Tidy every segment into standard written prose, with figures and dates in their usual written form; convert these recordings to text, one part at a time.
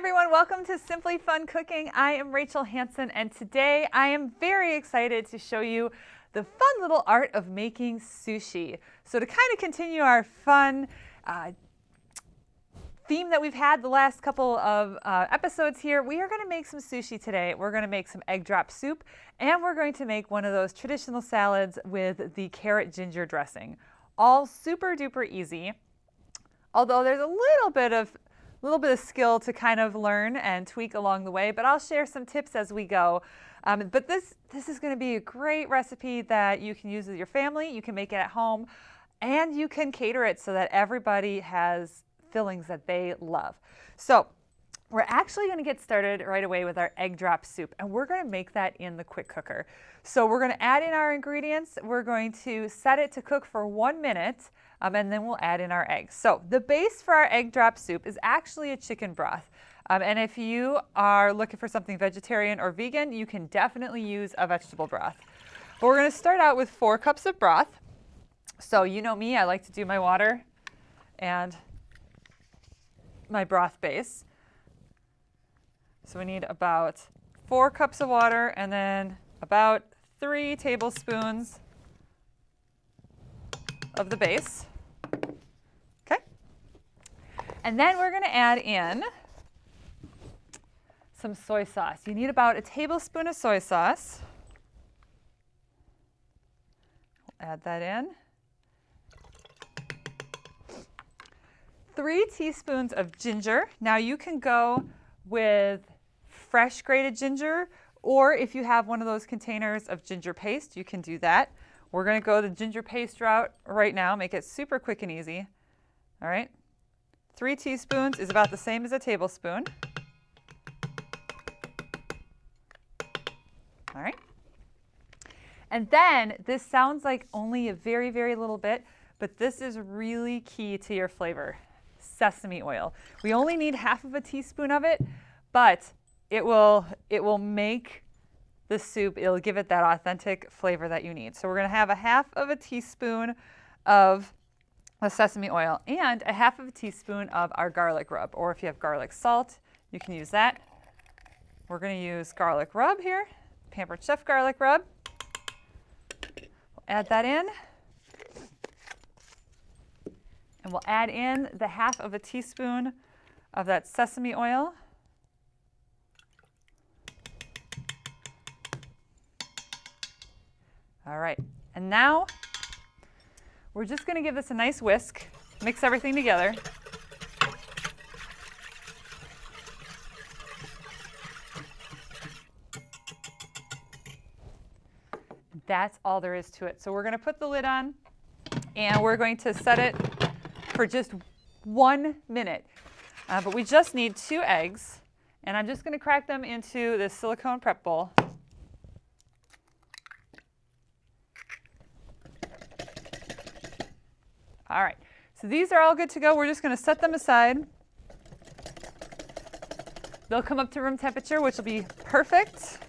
everyone, welcome to Simply Fun Cooking. I am Rachel Hanson, and today I am very excited to show you the fun little art of making sushi. So to kind of continue our fun theme that we've had the last couple of episodes here, we are going to make some sushi today. We're going to make some egg drop soup, and we're going to make one of those traditional salads with the carrot ginger dressing. All super duper easy, although there's a little bit of skill to kind of learn and tweak along the way, but I'll share some tips as we go. But this is going to be a great recipe that you can use with your family. You can make it at home, and you can cater it so that everybody has fillings that they love. So we're actually going to get started right away with our egg drop soup, and we're going to make that in the quick cooker. So we're going to add in our ingredients. We're going to set it to cook for 1 minute, and then we'll add in our eggs. So the base for our egg drop soup is actually a chicken broth. And if you are looking for something vegetarian or vegan, you can definitely use a vegetable broth. But we're going to start out with 4 cups of broth. So you know me, I like to do my water and my broth base. So we need about 4 cups of water and then about 3 tablespoons of the base. Okay. And then we're going to add in some soy sauce. You need about a tablespoon of soy sauce. We'll add that in. 3 teaspoons of ginger. Now you can go with fresh grated ginger, or if you have one of those containers of ginger paste, you can do that. We're going to go the ginger paste route right now, make it super quick and easy. All right. 3 teaspoons is about the same as a tablespoon. All right. And then this sounds like only a very, very little bit, but this is really key to your flavor. Sesame oil. We only need half of a teaspoon of it, but it will make the soup, it'll give it that authentic flavor that you need. So we're going to have a half of a teaspoon of the sesame oil and a half of a teaspoon of our garlic rub, or if you have garlic salt, you can use that. We're going to use garlic rub here, Pampered Chef garlic rub. We'll add that in. And we'll add in the half of a teaspoon of that sesame oil. All right, and now we're just going to give this a nice whisk, mix everything together. That's all there is to it. So we're going to put the lid on, and we're going to set it for just 1 minute. But we just need 2 eggs, and I'm just going to crack them into this silicone prep bowl. All right, so these are all good to go. We're just going to set them aside. They'll come up to room temperature, which will be perfect.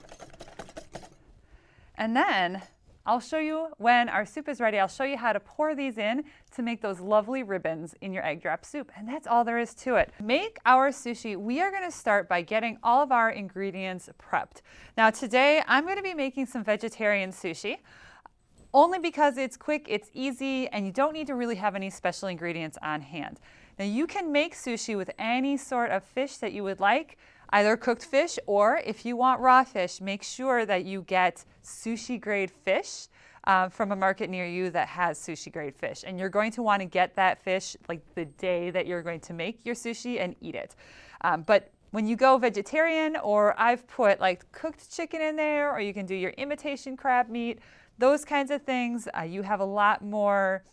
And then I'll show you when our soup is ready. I'll show you how to pour these in to make those lovely ribbons in your egg drop soup. And that's all there is to it. Make our sushi. We are going to start by getting all of our ingredients prepped. Now today I'm going to be making some vegetarian sushi. Only because it's quick, it's easy, and you don't need to really have any special ingredients on hand. Now you can make sushi with any sort of fish that you would like, either cooked fish, or if you want raw fish, make sure that you get sushi grade fish from a market near you that has sushi grade fish. And you're going to want to get that fish like the day that you're going to make your sushi and eat it. But when you go vegetarian, or I've put like cooked chicken in there, or you can do your imitation crab meat, those kinds of things, you have a lot more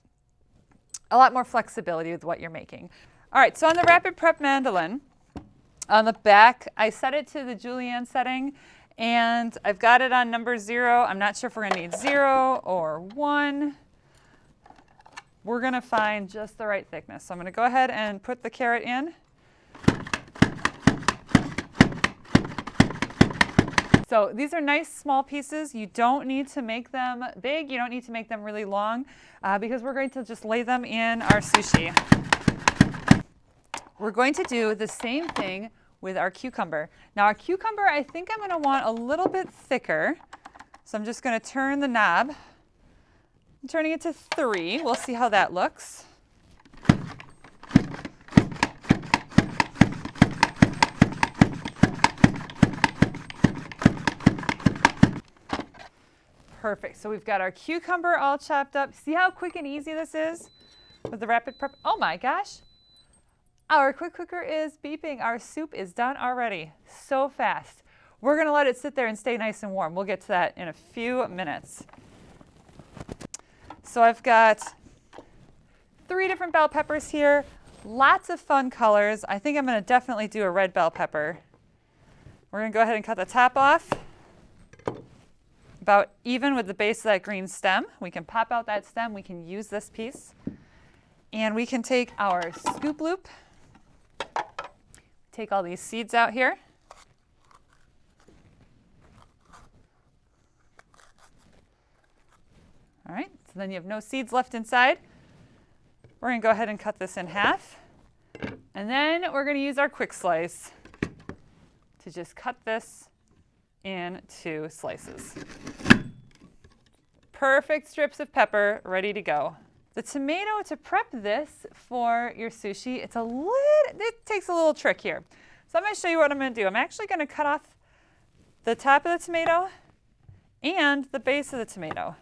flexibility with what you're making. All right, so on the Rapid Prep mandolin, on the back, I set it to the julienne setting, and I've got it on number 0. I'm not sure if we're going to need 0 or 1. We're going to find just the right thickness. So I'm going to go ahead and put the carrot in. So these are nice small pieces. You don't need to make them big. You don't need to make them really long because we're going to just lay them in our sushi. We're going to do the same thing with our cucumber. Now our cucumber, I think I'm going to want a little bit thicker. So I'm just going to turn the knob. I'm turning it to 3. We'll see how that looks. Perfect. So we've got our cucumber all chopped up. See how quick and easy this is with the rapid prep? Oh my gosh. Our quick cooker is beeping. Our soup is done already. So fast. We're going to let it sit there and stay nice and warm. We'll get to that in a few minutes. So I've got 3 different bell peppers here. Lots of fun colors. I think I'm going to definitely do a red bell pepper. We're going to go ahead and cut the top off. About even with the base of that green stem. We can pop out that stem. We can use this piece. And we can take our scoop loop. Take all these seeds out here. All right, so then you have no seeds left inside. We're going to go ahead and cut this in half. And then we're going to use our quick slice to just cut this into slices. Perfect strips of pepper ready to go. The tomato, to prep this for your sushi, it takes a little trick here. So I'm going to show you what I'm going to do. I'm actually going to cut off the top of the tomato and the base of the tomato.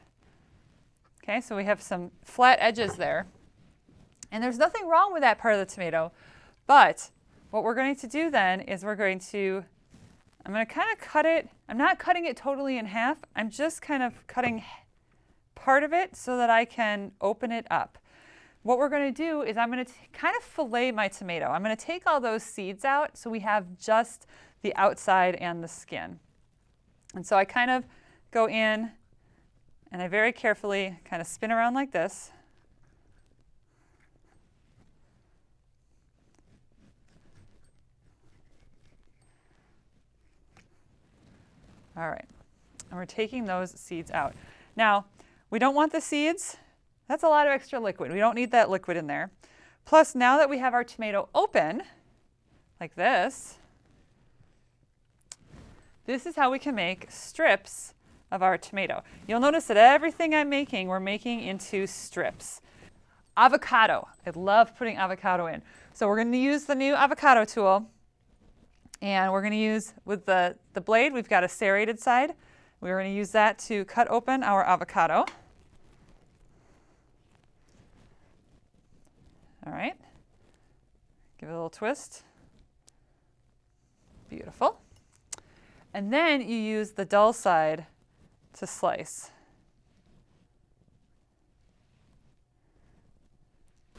Okay, so we have some flat edges there. And there's nothing wrong with that part of the tomato. But what we're going to do then is I'm going to kind of cut it. I'm not cutting it totally in half. I'm just kind of cutting part of it so that I can open it up. What we're going to do is I'm going to kind of fillet my tomato. I'm going to take all those seeds out so we have just the outside and the skin. And so I kind of go in and I very carefully kind of spin around like this. All right, and we're taking those seeds out. Now, we don't want the seeds. That's a lot of extra liquid. We don't need that liquid in there. Plus, now that we have our tomato open, like this is how we can make strips of our tomato. You'll notice that everything I'm making, we're making into strips. Avocado. I love putting avocado in. So we're going to use the new avocado tool. And we're going to use, with the blade, we've got a serrated side. We're going to use that to cut open our avocado. All right. Give it a little twist. Beautiful. And then you use the dull side to slice.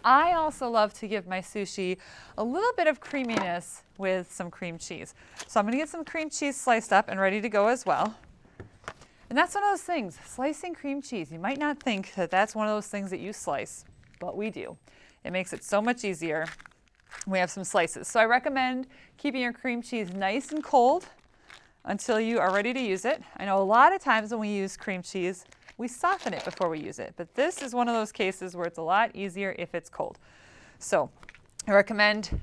I also love to give my sushi a little bit of creaminess with some cream cheese. So I'm going to get some cream cheese sliced up and ready to go as well. And that's one of those things, slicing cream cheese. You might not think that that's one of those things that you slice, but we do. It makes it so much easier. We have some slices. So I recommend keeping your cream cheese nice and cold until you are ready to use it. I know a lot of times when we use cream cheese, we soften it before we use it, but this is one of those cases where it's a lot easier if it's cold. So I recommend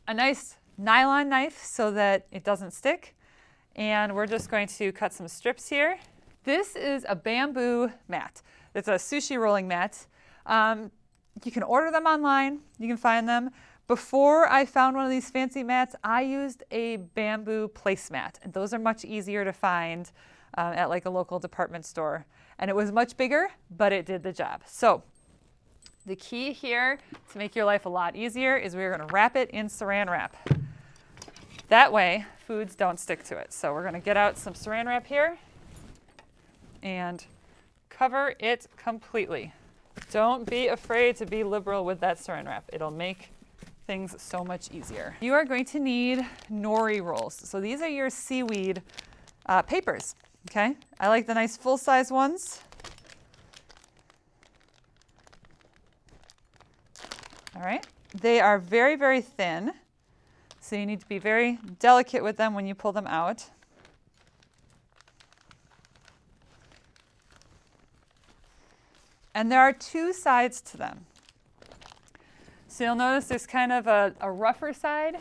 a nice nylon knife so that it doesn't stick. And we're just going to cut some strips here. This is a bamboo mat. It's a sushi rolling mat. You can order them online. You can find them. Before I found one of these fancy mats, I used a bamboo placemat. And those are much easier to find at like a local department store. And it was much bigger, but it did the job. So the key here to make your life a lot easier is we're going to wrap it in saran wrap. That way, foods don't stick to it. So we're going to get out some saran wrap here and cover it completely. Don't be afraid to be liberal with that saran wrap. It'll make things so much easier. You are going to need nori rolls. So these are your seaweed papers. Okay, I like the nice full-size ones. All right, they are very, very thin, so you need to be very delicate with them when you pull them out. And there are 2 sides to them. So you'll notice there's kind of a rougher side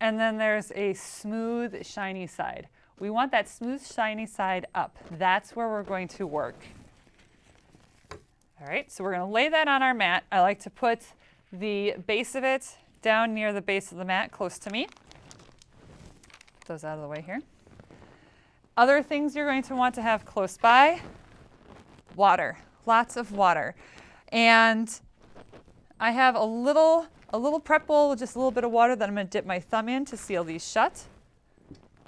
and then there's a smooth, shiny side. We want that smooth, shiny side up. That's where we're going to work. All right, so we're going to lay that on our mat. I like to put the base of it down near the base of the mat, close to me. Put those out of the way here. Other things you're going to want to have close by: water, lots of water. And I have a little prep bowl with just a little bit of water that I'm going to dip my thumb in to seal these shut.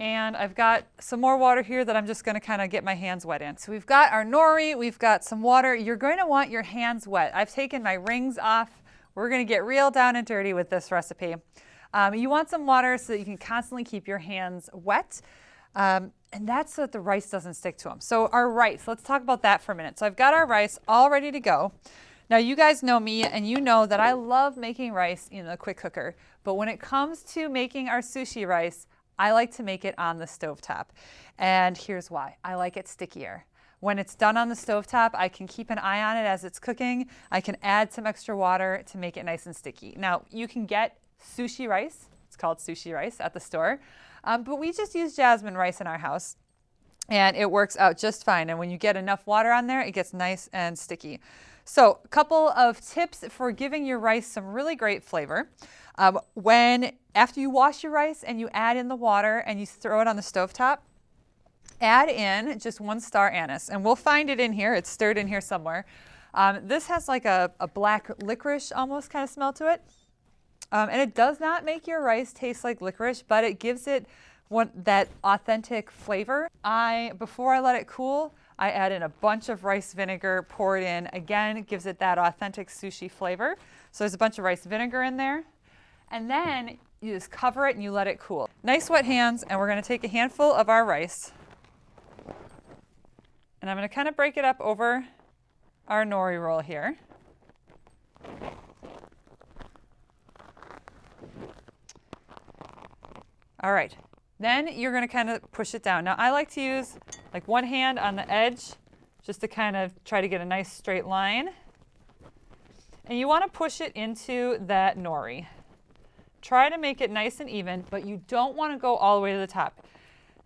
And I've got some more water here that I'm just going to kind of get my hands wet in. So we've got our nori, we've got some water. You're going to want your hands wet. I've taken my rings off. We're going to get real down and dirty with this recipe. You want some water so that you can constantly keep your hands wet. And that's so that the rice doesn't stick to them. So our rice, let's talk about that for a minute. So I've got our rice all ready to go. Now you guys know me and you know that I love making rice in the quick cooker. But when it comes to making our sushi rice, I like to make it on the stovetop. And here's why. I like it stickier. When it's done on the stovetop, I can keep an eye on it as it's cooking. I can add some extra water to make it nice and sticky. Now you can get sushi rice. It's called sushi rice at the store. But we just use jasmine rice in our house, and it works out just fine. And when you get enough water on there, it gets nice and sticky. So a couple of tips for giving your rice some really great flavor. After you wash your rice and you add in the water and you throw it on the stovetop, add in just 1 star anise. And we'll find it in here. It's stirred in here somewhere. This has like a black licorice almost kind of smell to it. And it does not make your rice taste like licorice, but it gives it that authentic flavor. Before I let it cool, I add in a bunch of rice vinegar, pour it in. Again, it gives it that authentic sushi flavor. So there's a bunch of rice vinegar in there. And then you just cover it and you let it cool. Nice wet hands, and we're going to take a handful of our rice. And I'm going to kind of break it up over our nori roll here. All right, then you're going to kind of push it down. Now I like to use like one hand on the edge just to kind of try to get a nice straight line. And you want to push it into that nori. Try to make it nice and even, but you don't want to go all the way to the top.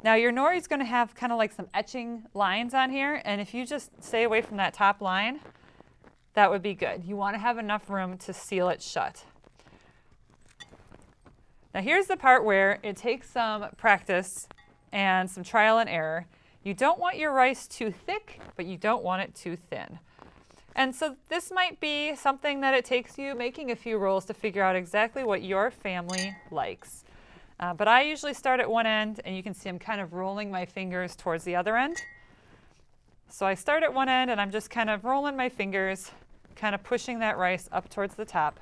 Now your nori is going to have kind of like some etching lines on here, and if you just stay away from that top line, that would be good. You want to have enough room to seal it shut. Now here's the part where it takes some practice and some trial and error. You don't want your rice too thick, but you don't want it too thin. And so this might be something that it takes you making a few rolls to figure out exactly what your family likes. But I usually start at one end, and you can see I'm kind of rolling my fingers towards the other end. So I start at one end, and I'm just kind of rolling my fingers, kind of pushing that rice up towards the top.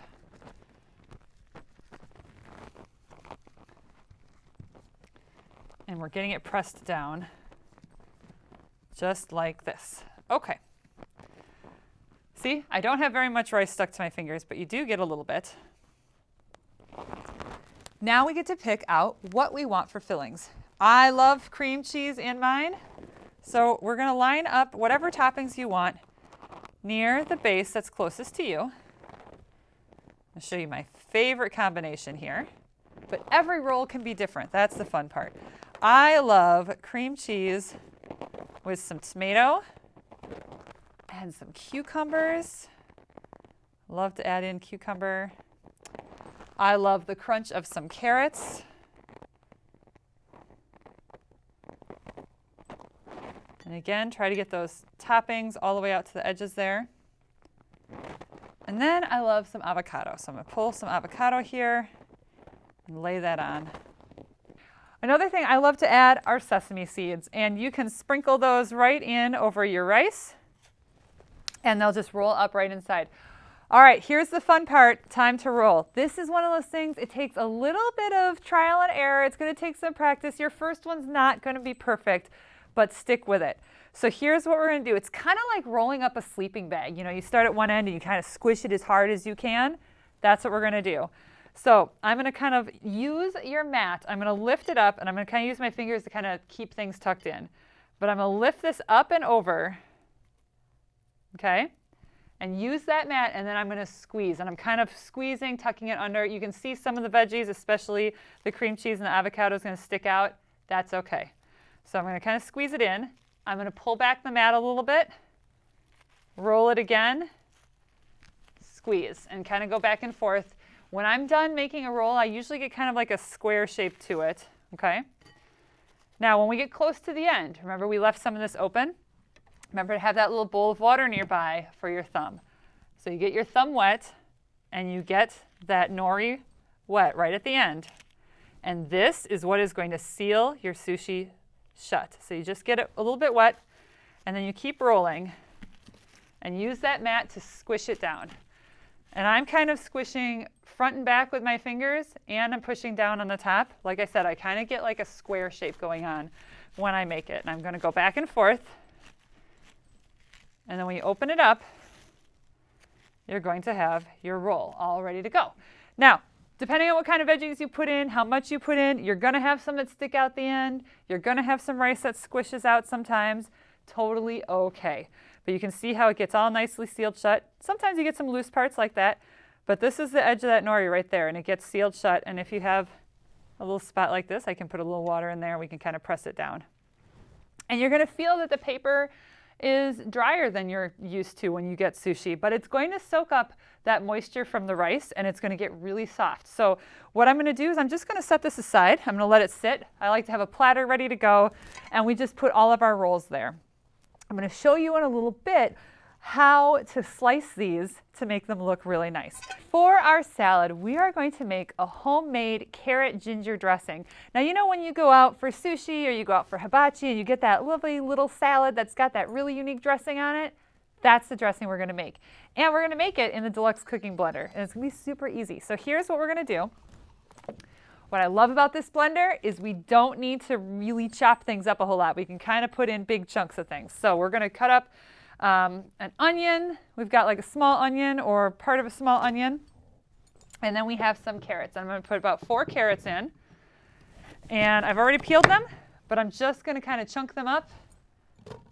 And we're getting it pressed down, just like this. Okay. See, I don't have very much rice stuck to my fingers, but you do get a little bit. Now we get to pick out what we want for fillings. I love cream cheese in mine, so we're going to line up whatever toppings you want near the base that's closest to you. I'll show you my favorite combination here, but every roll can be different. That's the fun part. I love cream cheese with some tomato and some cucumbers. Love to add in cucumber. I love the crunch of some carrots. And again, try to get those toppings all the way out to the edges there. And then I love some avocado. So I'm going to pull some avocado here and lay that on. Another thing I love to add are sesame seeds, and you can sprinkle those right in over your rice, and they'll just roll up right inside. All right, here's the fun part, time to roll. This is one of those things, it takes a little bit of trial and error. It's going to take some practice. Your first one's not going to be perfect, but stick with it. So here's what we're going to do. It's kind of like rolling up a sleeping bag. You know, you start at one end and you kind of squish it as hard as you can. That's what we're going to do. So I'm going to kind of use your mat. I'm going to lift it up, and I'm going to kind of use my fingers to kind of keep things tucked in. But I'm going to lift this up and over, okay? and use that mat, and then I'm going to squeeze. And I'm kind of squeezing, tucking it under. You can see some of the veggies, especially the cream cheese and the avocado, is going to stick out. That's okay. So I'm going to kind of squeeze it in. I'm going to pull back the mat a little bit, roll it again, squeeze, and kind of go back and forth. When I'm done making a roll, I usually get kind of like a square shape to it, okay? Now, when we get close to the end, remember we left some of this open? Remember to have that little bowl of water nearby for your thumb. So you get your thumb wet, and you get that nori wet right at the end. And this is what is going to seal your sushi shut. So you just get it a little bit wet, and then you keep rolling, and use that mat to squish it down. And I'm kind of squishing front and back with my fingers, and I'm pushing down on the top. Like I said, I kind of get like a square shape going on when I make it. And I'm going to go back and forth. And then when you open it up, you're going to have your roll all ready to go. Now, depending on what kind of veggies you put in, how much you put in, you're going to have some that stick out the end. You're going to have some rice that squishes out sometimes. Totally okay. But you can see how it gets all nicely sealed shut. Sometimes you get some loose parts like that. But this is the edge of that nori right there, and it gets sealed shut. And if you have a little spot like this, I can put a little water in there, and we can kind of press it down. And you're going to feel that the paper is drier than you're used to when you get sushi, but it's going to soak up that moisture from the rice, and it's going to get really soft. So what I'm going to do is I'm just going to set this aside. I'm going to let it sit. I like to have a platter ready to go, and we just put all of our rolls there. I'm going to show you in a little bit how to slice these to make them look really nice. For our salad, we are going to make a homemade carrot ginger dressing. Now, you know when you go out for sushi or you go out for hibachi and you get that lovely little salad that's got that really unique dressing on it? That's the dressing we're going to make. And we're going to make it in the deluxe cooking blender. And it's going to be super easy. So here's what we're going to do. What I love about this blender is we don't need to really chop things up a whole lot. We can kind of put in big chunks of things. So we're going to cut up an onion. We've got like a small onion or part of a small onion. And then we have some carrots. I'm going to put about 4 carrots in. And I've already peeled them, but I'm just going to kind of chunk them up.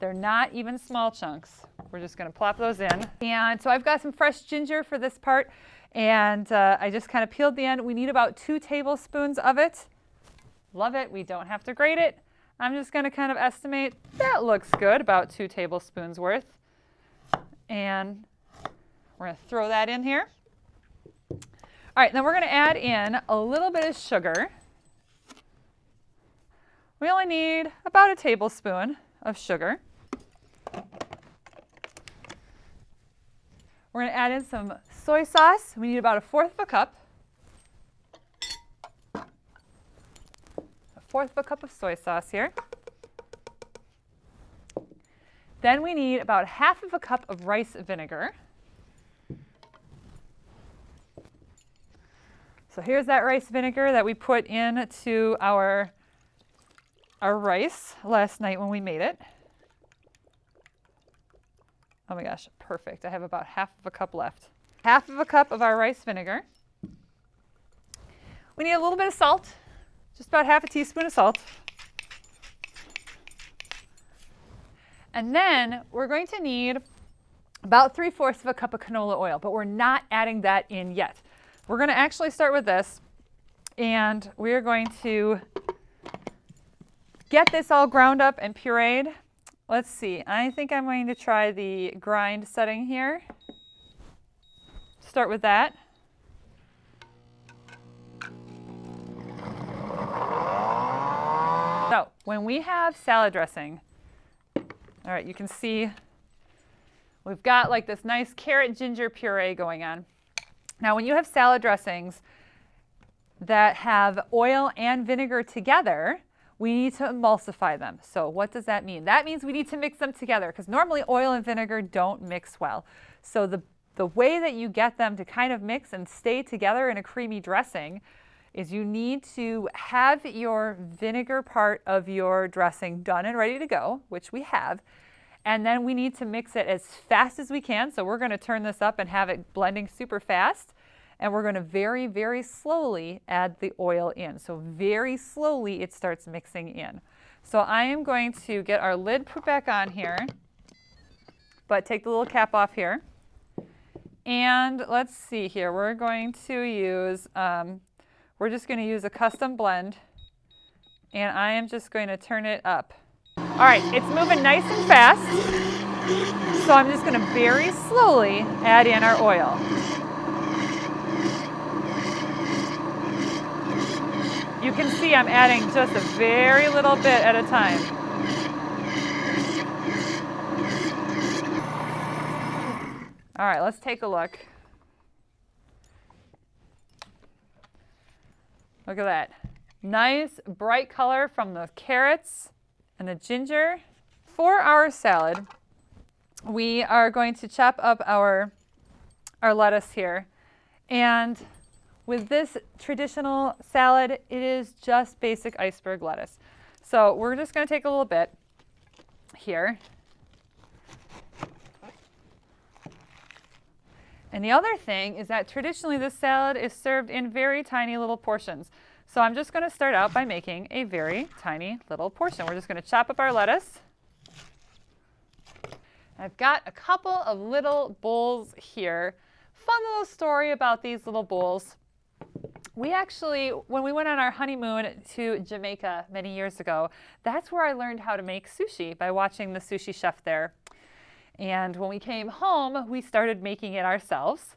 They're not even small chunks. We're just going to plop those in. And so I've got some fresh ginger for this part. And I just kind of peeled the end. We need about 2 tablespoons of it. Love it. We don't have to grate it. I'm just going to kind of estimate that looks good, about 2 tablespoons worth. And we're going to throw that in here. All right, then we're going to add in a little bit of sugar. We only need about a tablespoon of sugar. We're going to add in some soy sauce. We need about 1/4 cup. 1/4 cup of soy sauce here. Then we need about 1/2 cup of rice vinegar. So here's that rice vinegar that we put into our rice last night when we made it. Oh my gosh, perfect. I have about 1/2 cup left. 1/2 cup of our rice vinegar. We need a little bit of salt, just about 1/2 teaspoon of salt. And then we're going to need about 3/4 cup of canola oil, but we're not adding that in yet. We're going to actually start with this, and we're going to get this all ground up and pureed. Let's see, I think I'm going to try the grind setting here. Start with that. So when we have salad dressing, all right, you can see we've got like this nice carrot ginger puree going on. Now when you have salad dressings that have oil and vinegar together, we need to emulsify them. So what does that mean? That means we need to mix them together because normally oil and vinegar don't mix well. So the way that you get them to kind of mix and stay together in a creamy dressing is you need to have your vinegar part of your dressing done and ready to go, which we have. And then we need to mix it as fast as we can. So we're going to turn this up and have it blending super fast. And we're going to very, very slowly add the oil in. So very slowly it starts mixing in. So I am going to get our lid put back on here, but take the little cap off here. And let's see here. We're going to use, we're just going to use a custom blend. And I am just going to turn it up. All right, it's moving nice and fast. So I'm just going to very slowly add in our oil. You can see I'm adding just a very little bit at a time. All right, let's take a look. Look at that. Nice bright color from the carrots and the ginger. For our salad, we are going to chop up our lettuce here. And with this traditional salad, it is just basic iceberg lettuce. So we're just going to take a little bit here. And the other thing is that traditionally this salad is served in very tiny little portions. So I'm just going to start out by making a very tiny little portion. We're just going to chop up our lettuce. I've got a couple of little bowls here. Fun little story about these little bowls. We actually, when we went on our honeymoon to Jamaica many years ago, that's where I learned how to make sushi, by watching the sushi chef there. And when we came home, we started making it ourselves.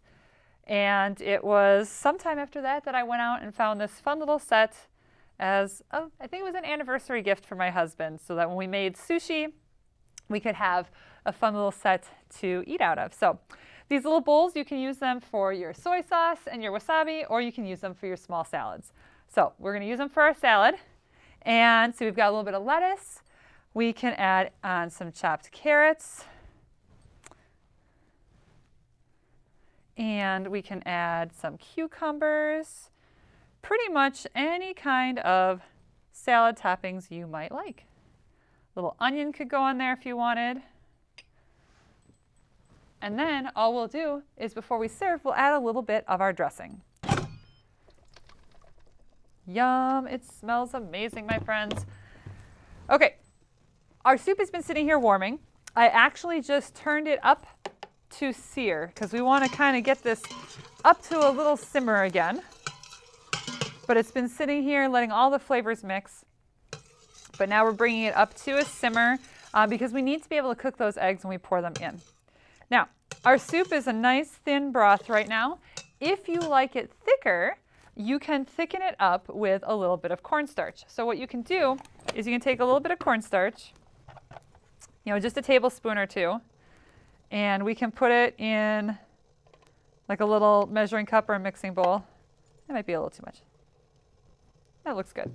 And it was sometime after that that I went out and found this fun little set as, I think it was an anniversary gift for my husband, so that when we made sushi, we could have a fun little set to eat out of. So these little bowls, you can use them for your soy sauce and your wasabi, or you can use them for your small salads. So we're going to use them for our salad. And so we've got a little bit of lettuce. We can add on some chopped carrots. And we can add some cucumbers. Pretty much any kind of salad toppings you might like. A little onion could go on there if you wanted. And then all we'll do is, before we serve, we'll add a little bit of our dressing. Yum, it smells amazing, my friends. Okay, our soup has been sitting here warming. I actually just turned it up to sear because we want to kind of get this up to a little simmer again. But it's been sitting here letting all the flavors mix. But now we're bringing it up to a simmer because we need to be able to cook those eggs when we pour them in. Now, our soup is a nice thin broth right now. If you like it thicker, you can thicken it up with a little bit of cornstarch. So what you can do is you can take a little bit of cornstarch, just a tablespoon or two, and we can put it in like a little measuring cup or a mixing bowl. That might be a little too much. That looks good.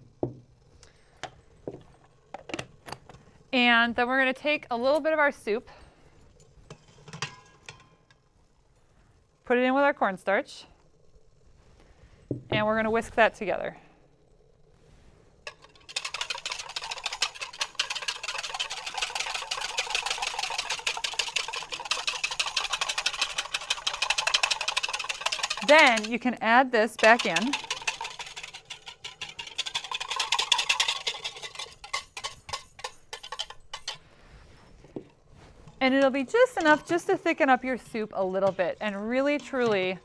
And then we're going to take a little bit of our soup, put it in with our cornstarch, and we're going to whisk that together. Then you can add this back in. And it'll be just enough just to thicken up your soup a little bit. And really, truly,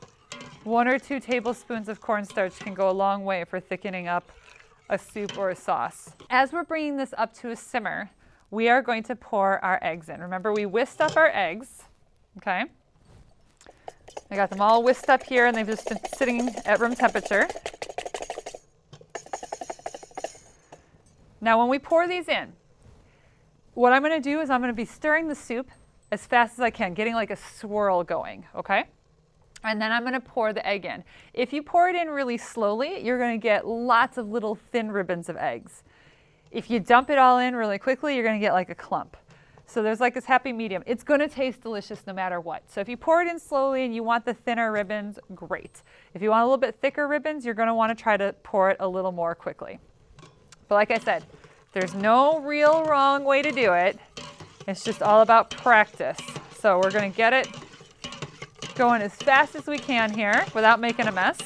1 or 2 tablespoons of cornstarch can go a long way for thickening up a soup or a sauce. As we're bringing this up to a simmer, we are going to pour our eggs in. Remember, we whisked up our eggs, okay? I got them all whisked up here, and they've just been sitting at room temperature. Now, when we pour these in, what I'm going to do is I'm going to be stirring the soup as fast as I can, getting like a swirl going, okay? And then I'm going to pour the egg in. If you pour it in really slowly, you're going to get lots of little thin ribbons of eggs. If you dump it all in really quickly, you're going to get like a clump. So there's like this happy medium. It's going to taste delicious no matter what. So if you pour it in slowly and you want the thinner ribbons, great. If you want a little bit thicker ribbons, you're going to want to try to pour it a little more quickly. But like I said, there's no real wrong way to do it. It's just all about practice. So we're going to get it going as fast as we can here without making a mess.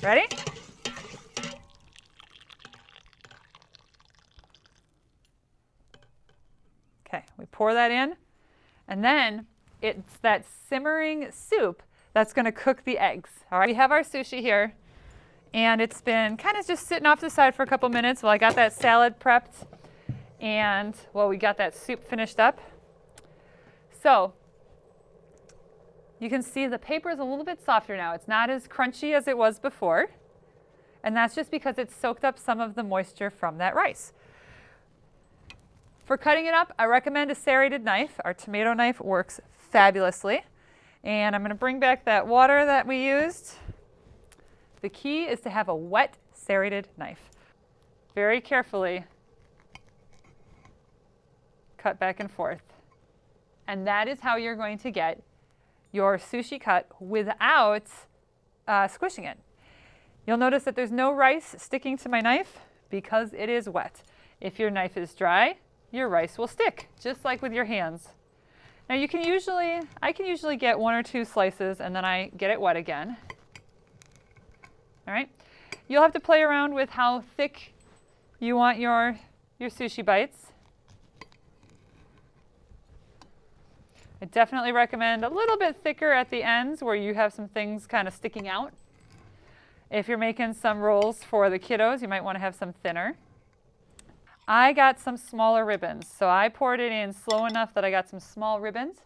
Ready? Okay, we pour that in, and then it's that simmering soup that's going to cook the eggs. All right, we have our sushi here, and it's been kind of just sitting off to the side for a couple minutes while I got that salad prepped, and well, we got that soup finished up. So you can see the paper is a little bit softer now. It's not as crunchy as it was before, and that's just because it's soaked up some of the moisture from that rice. For cutting it up, I recommend a serrated knife. Our tomato knife works fabulously. And I'm going to bring back that water that we used. The key is to have a wet serrated knife. Very carefully cut back and forth. And that is how you're going to get your sushi cut without squishing it. You'll notice that there's no rice sticking to my knife because it is wet. If your knife is dry, your rice will stick, just like with your hands. Now I can usually get 1 or 2 slices and then I get it wet again. All right. You'll have to play around with how thick you want your sushi bites. I definitely recommend a little bit thicker at the ends where you have some things kind of sticking out. If you're making some rolls for the kiddos, you might want to have some thinner. I got some smaller ribbons, so I poured it in slow enough that I got some small ribbons.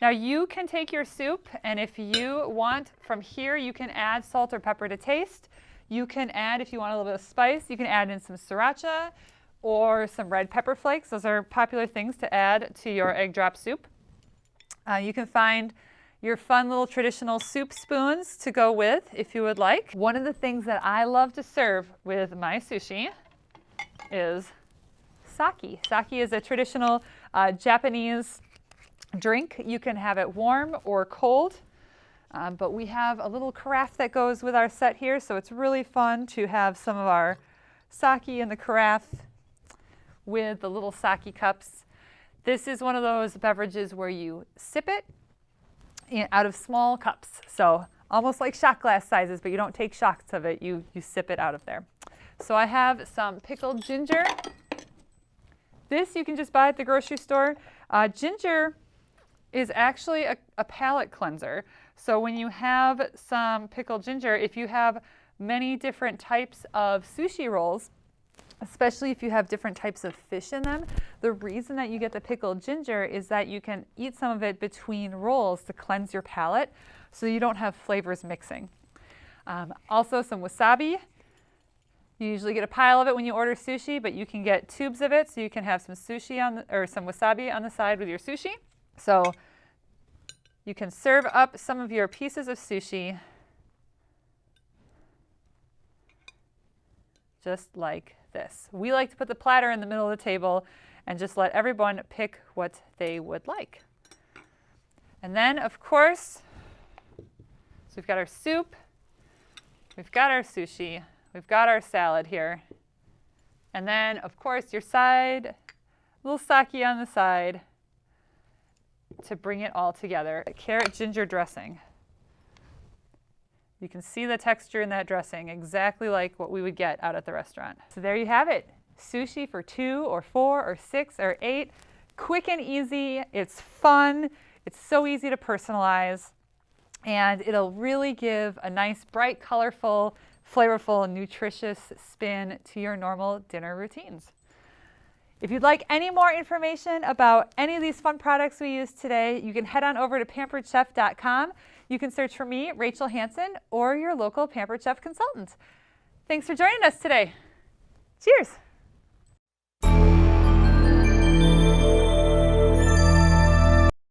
Now you can take your soup, and if you want from here, you can add salt or pepper to taste. You can add, if you want a little bit of spice, you can add in some sriracha or some red pepper flakes. Those are popular things to add to your egg drop soup. You can find your fun little traditional soup spoons to go with if you would like. One of the things that I love to serve with my sushi is sake. Sake is a traditional Japanese drink. You can have it warm or cold, but we have a little carafe that goes with our set here, so it's really fun to have some of our sake in the carafe with the little sake cups. This is one of those beverages where you sip it out of small cups, so almost like shot glass sizes, but you don't take shots of it, you sip it out of there. So I have some pickled ginger. This you can just buy at the grocery store. Ginger is actually a palate cleanser. So when you have some pickled ginger, if you have many different types of sushi rolls, especially if you have different types of fish in them, the reason that you get the pickled ginger is that you can eat some of it between rolls to cleanse your palate so you don't have flavors mixing. Also some wasabi. You usually get a pile of it when you order sushi, but you can get tubes of it so you can have some sushi or some wasabi on the side with your sushi. So you can serve up some of your pieces of sushi just like this. We like to put the platter in the middle of the table and just let everyone pick what they would like. And then, of course, so we've got our soup, we've got our sushi, we've got our salad here. And then, of course, your side, a little sake on the side to bring it all together. A carrot ginger dressing. You can see the texture in that dressing, exactly like what we would get out at the restaurant. So there you have it. Sushi for 2 or 4 or 6 or 8. Quick and easy. It's fun. It's so easy to personalize. And it'll really give a nice, bright, colorful, flavorful, nutritious spin to your normal dinner routines. If you'd like any more information about any of these fun products we used today, you can head on over to pamperedchef.com. You can search for me, Rachel Hanson, or your local Pampered Chef consultant. Thanks for joining us today. Cheers.